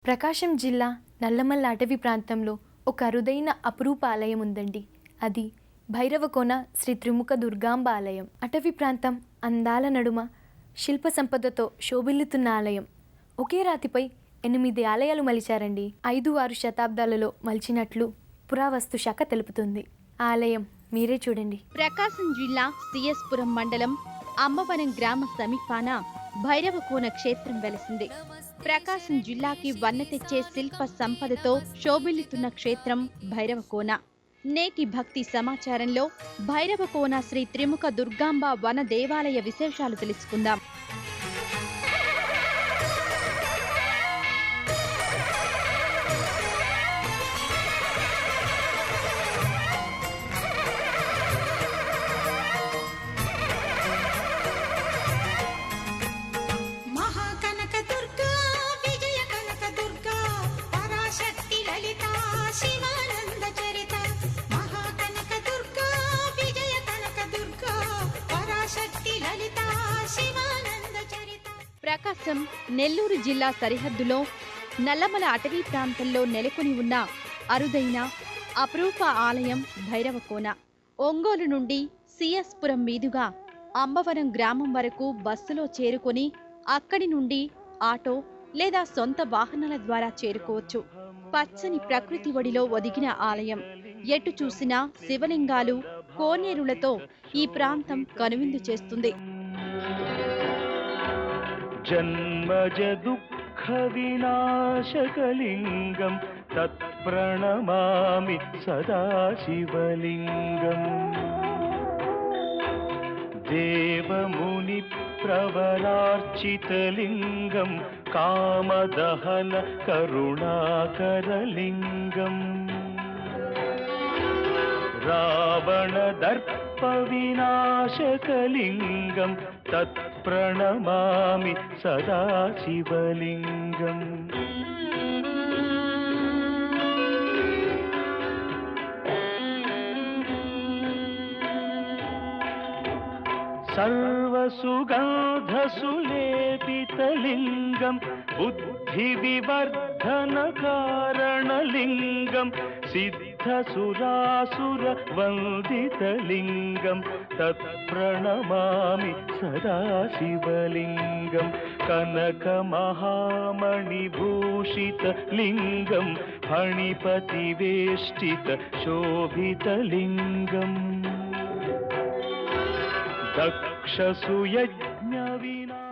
ప్రకాశం జిల్లా నల్లమల్ల అటవీ ప్రాంతంలో ఒక అరుదైన అపురూప ఆలయం ఉందండి. అది భైరవకోన శ్రీ త్రిముఖ దుర్గాంబ ఆలయం. అటవీ ప్రాంతం అందాల నడుమ శిల్ప సంపదతో శోభిల్లుతున్న ఆలయం. ఒకే రాతిపై 8 ఆలయాలు మలిచారండి. 5-6 శతాబ్దాలలో మలిచినట్లు పురావస్తు శాఖ తెలుపుతుంది. ఆ ఆలయం మీరే చూడండి. ప్రకాశం జిల్లా సిఎస్పురం మండలం అమ్మవరం గ్రామ సమీపాన భైరవకోన క్షేత్రం వెలసింది. ప్రకాశం జిల్లాకి వన్నె తెచ్చే శిల్ప సంపదతో శోభిల్లుతున్న క్షేత్రం భైరవకోన. నేటి భక్తి సమాచారంలో భైరవకోన శ్రీ త్రిముఖ దుర్గాంబ వన దేవాలయ విశేషాలు తెలుసుకుందాం. ప్రకాశం నెల్లూరు జిల్లా సరిహద్దులో నల్లమల అటవీ ప్రాంతంలో నెలకొని ఉన్న అరుదైన అపురూప ఆలయం భైరవకోన. ఒంగోలు నుండి సిఎస్పురం మీదుగా అమ్మవరం గ్రామం వరకు బస్సులో చేరుకొని అక్కడి నుండి ఆటో లేదా సొంత వాహనాల ద్వారా చేరుకోవచ్చు. పచ్చని ప్రకృతి ఒడిలో ఒదిగిన ఆలయం. ఎటు చూసినా శివలింగాలు, కోనేరులతో ఈ ప్రాంతం కనువిందు చేస్తుంది. జన్మజ దుఃఖ వినాశకలింగం తత్ప్రణమామి సదాశివలింగం. దేవముని ప్రవరార్చితలింగం కామదహన కరుణాకరలింగం. రావణ దర్ప వినాశకలింగం తత్ప్రణమామి సదాశివలింగం. సర్వసుగంధసులేపితలింగం బుద్ధివివర్ధన కారణలింగం. సిద్ధసురాసుర వందితలింగం తత్ప్రణమామి సదాశివలింగం. కనకమహామణిభూషితలింగం ఫణిపతివేష్టిత శోభితలింగం.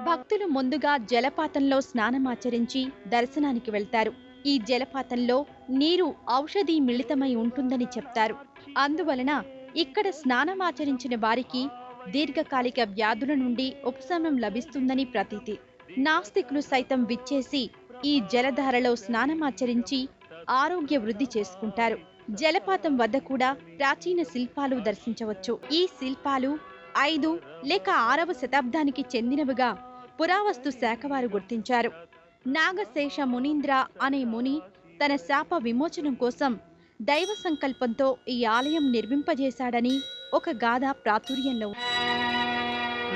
భక్తులు ముందుగా జలపాతంలో స్నానమాచరించి దర్శనానికి వెళ్తారు. ఈ జలపాతంలో నీరు ఔషధి మిళితమై ఉంటుందని చెప్తారు. అందువలన ఇక్కడ స్నానమాచరించిన వారికి దీర్ఘకాలిక వ్యాధుల నుండి ఉపశమనం లభిస్తుందని ప్రతీతి. నాస్తికులు సైతం విచ్చేసి ఈ జలధారలో స్నానమాచరించి ఆరోగ్య వృద్ధి చేసుకుంటారు. జలపాతం వద్ద కూడా ప్రాచీన శిల్పాలు దర్శించవచ్చు. ఈ శిల్పాలు 5 లేక 6వ శతాబ్దానికి చెందినవిగా పురావస్తు శాఖ వారు గుర్తించారు. నాగశేష మునీంద్ర అనే ముని తన శాప విమోచనం కోసం దైవ సంకల్పంతో ఈ ఆలయం నిర్మింపజేశాడని ఒక గాథ ప్రాచుర్యంలో.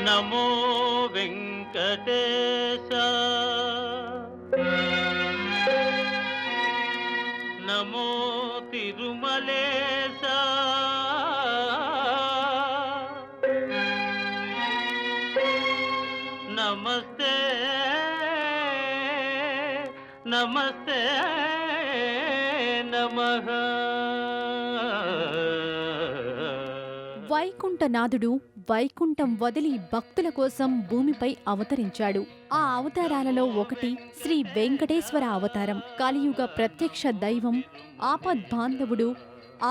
నమో వెంకటేశ నమో తిరుమలేశ నమస్తే నమస్తే నమః. వైకుంఠనాథుడు వైకుంఠం వదిలి భక్తుల కోసం భూమిపై అవతరించాడు. ఆ అవతారాలలో ఒకటి శ్రీ వెంకటేశ్వర అవతారం. కలియుగ ప్రత్యక్ష దైవం, ఆపద్బాంధవుడు,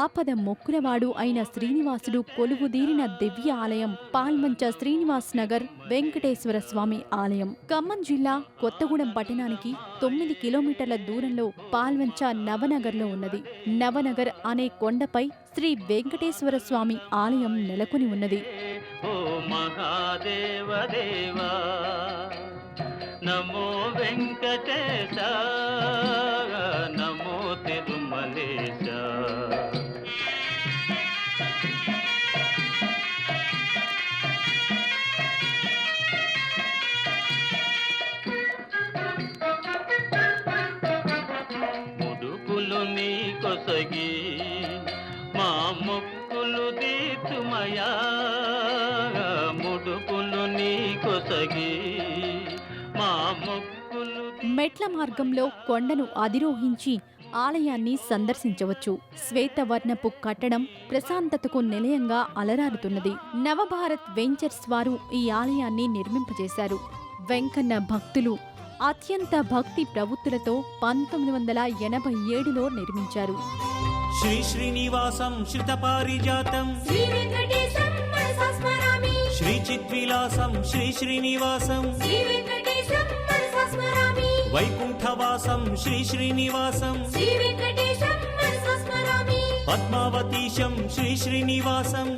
ఆపద మొక్కులవాడు అయిన శ్రీనివాసుడు కొలువుదీరిన దివ్య ఆలయం పాల్మంచ శ్రీనివాస్ నగర్ వెంకటేశ్వర స్వామి ఆలయం. ఖమ్మం జిల్లా కొత్తగూడెం పట్టణానికి 9 కిలోమీటర్ల దూరంలో పాల్మంచ నవనగర్లో ఉన్నది. నవనగర్ అనే కొండపై శ్రీ వెంకటేశ్వర స్వామి ఆలయం నెలకొని ఉన్నది. ఓ మహాదేవ దేవా నమో వెంకటేశ నమో తిరుమలేశ. మెట్ల మార్గంలో కొండను అధిరోహించి ఆలయాన్ని సందర్శించవచ్చు. శ్వేతవర్ణపు కట్టడం ప్రశాంతతకు నిలయంగా అలరారుతున్నది. నవభారత్ వెంచర్స్ వారు ఈ ఆలయాన్ని నిర్మింపజేశారు. వెంకన్న భక్తులు అత్యంత భక్తి ప్రవృత్తులతో 1987లో నిర్మించారు. శ్రీ శ్రీనివాసం శ్రితపారిజాతం శ్రీ చిద్విలాసం శ్రీ శ్రీనివాసం వైకుంఠవాసం శ్రీ శ్రీనివాసం పద్మావతీశం శ్రీ శ్రీనివాసం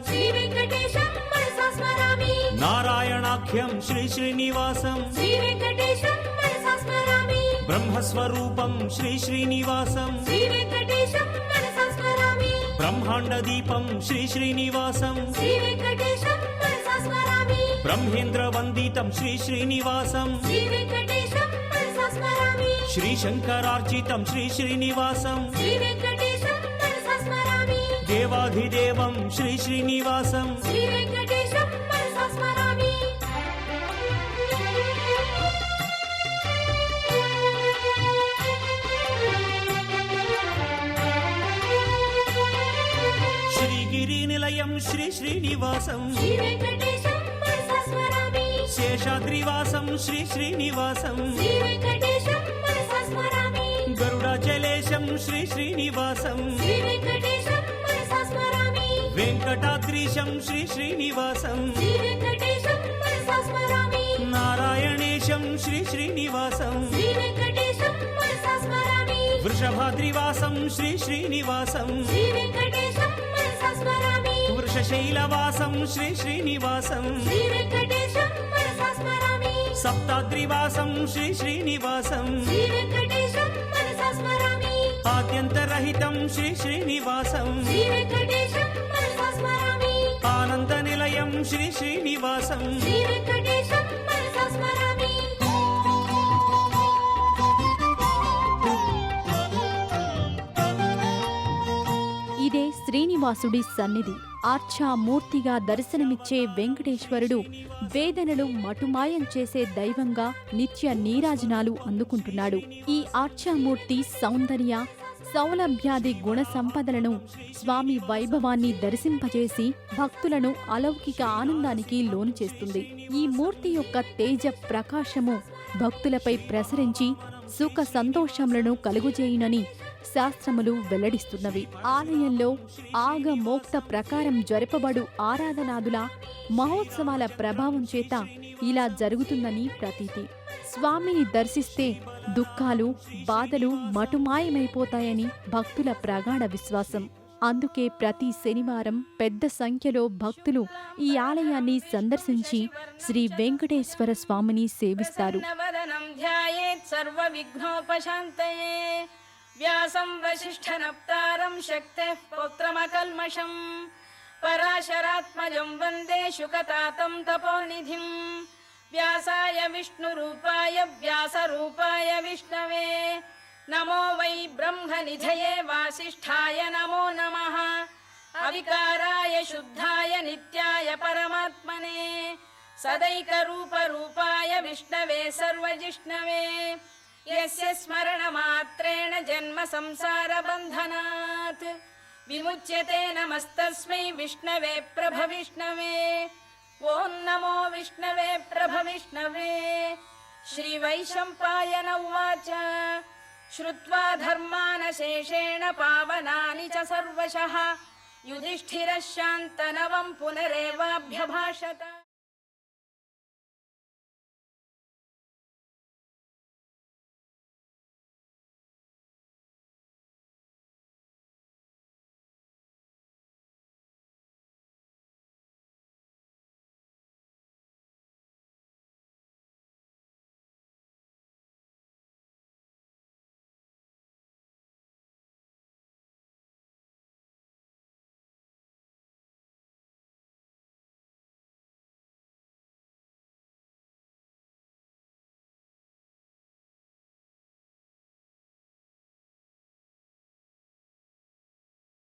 నారాయణాఖ్యం శ్రీ శ్రీనివాసం బ్రహ్మస్వరూపం శ్రీ శ్రీనివాసం బ్రహ్మాండ దీపం శ్రీ శ్రీనివాసం బ్రహ్మేంద్ర వందితం శ్రీ శ్రీనివాసం శ్రీ శంకరార్చితం శ్రీ శ్రీనివాసం దేవాధిదేవం శ్రీ శ్రీనివాసం శ్రీగిరి నిలయం శ్రీ శ్రీనివాసం శేషాద్రివాసం శ్రీ శ్రీనివాసం గరుడాచలేశం శ్రీ శ్రీనివాసం వెంకటాద్రీశం శ్రీ శ్రీనివాసం నారాయణేశం శ్రీ శ్రీనివాసం వృషభాద్రివాసం శ్రీ శ్రీనివాసం వృషశైలవాసం శ్రీ శ్రీనివాసం సప్తాద్రివాసం శ్రీ శ్రీనివాసం ఆద్యంతరహితం శ్రీ శ్రీనివాసం ఆనంద నిలయం శ్రీ శ్రీనివాసం ఇదే శ్రీనివాసుడి సన్నిధి. ఆర్చామూర్తిగా దర్శనమిచ్చే వెంకటేశ్వరుడు వేదనలు మటుమాయం చేసే దైవంగా నిత్య నీరాజనాలు అందుకుంటున్నాడు. ఈ ఆర్చామూర్తి సౌందర్య సౌలభ్యాది గుణ సంపదలను స్వామి వైభవాన్ని దర్శింపజేసి భక్తులను అలౌకిక ఆనందానికి లోను చేస్తుంది. ఈ మూర్తి యొక్క తేజ ప్రకాశము భక్తులపై ప్రసరించి సుఖ సంతోషములను కలుగుచేయునని శాస్త్రములు వెల్లడిస్తున్నవి. ఆలయంలో ఆగమోక్త ప్రకారం జరపబడు ఆరాధనాదుల మహోత్సవాల ప్రభావం చేత ఇలా జరుగుతుందని ప్రతీతి. స్వామిని దర్శిస్తే దుఃఖాలు బాధలు మటుమాయమైపోతాయని భక్తుల ప్రగాఢ విశ్వాసం. అందుకే ప్రతి శనివారం పెద్ద సంఖ్యలో భక్తులు ఈ ఆలయాన్ని సందర్శించి శ్రీ వెంకటేశ్వర స్వామిని సేవిస్తారు. వ్యాసం వశిష్ఠనప్తారం శక్తేః పౌత్రమకల్మషం పరాశరాత్మజం వందే శుకతాతం తపోనిధిం వ్యాసాయ విష్ణురూపాయ వ్యాసరూపాయ విష్ణవే నమో వై బ్రహ్మనిధయే వాసిష్ఠాయ నమో నమః అవికారాయ శుద్ధాయ నిత్యాయ పరమాత్మనే సదైకరూపరూపాయ విష్ణవే సర్వజిష్ణవే యస్య స్మరణమాత్రేణ జన్మ సంసార బంధనాత్ విముచ్యతే నమస్తస్మై విష్ణవే ప్రభవిష్ణవే ఓం నమో విష్ణవే ప్రభవిష్ణవే. శ్రీ వైశంపాయన ఉవాచ శ్రుత్వా ధర్మానశేషేణ పావనాని చ సర్వశః యుధిష్ఠిరः శాంతనవం పునరేవాభ్యభాషత.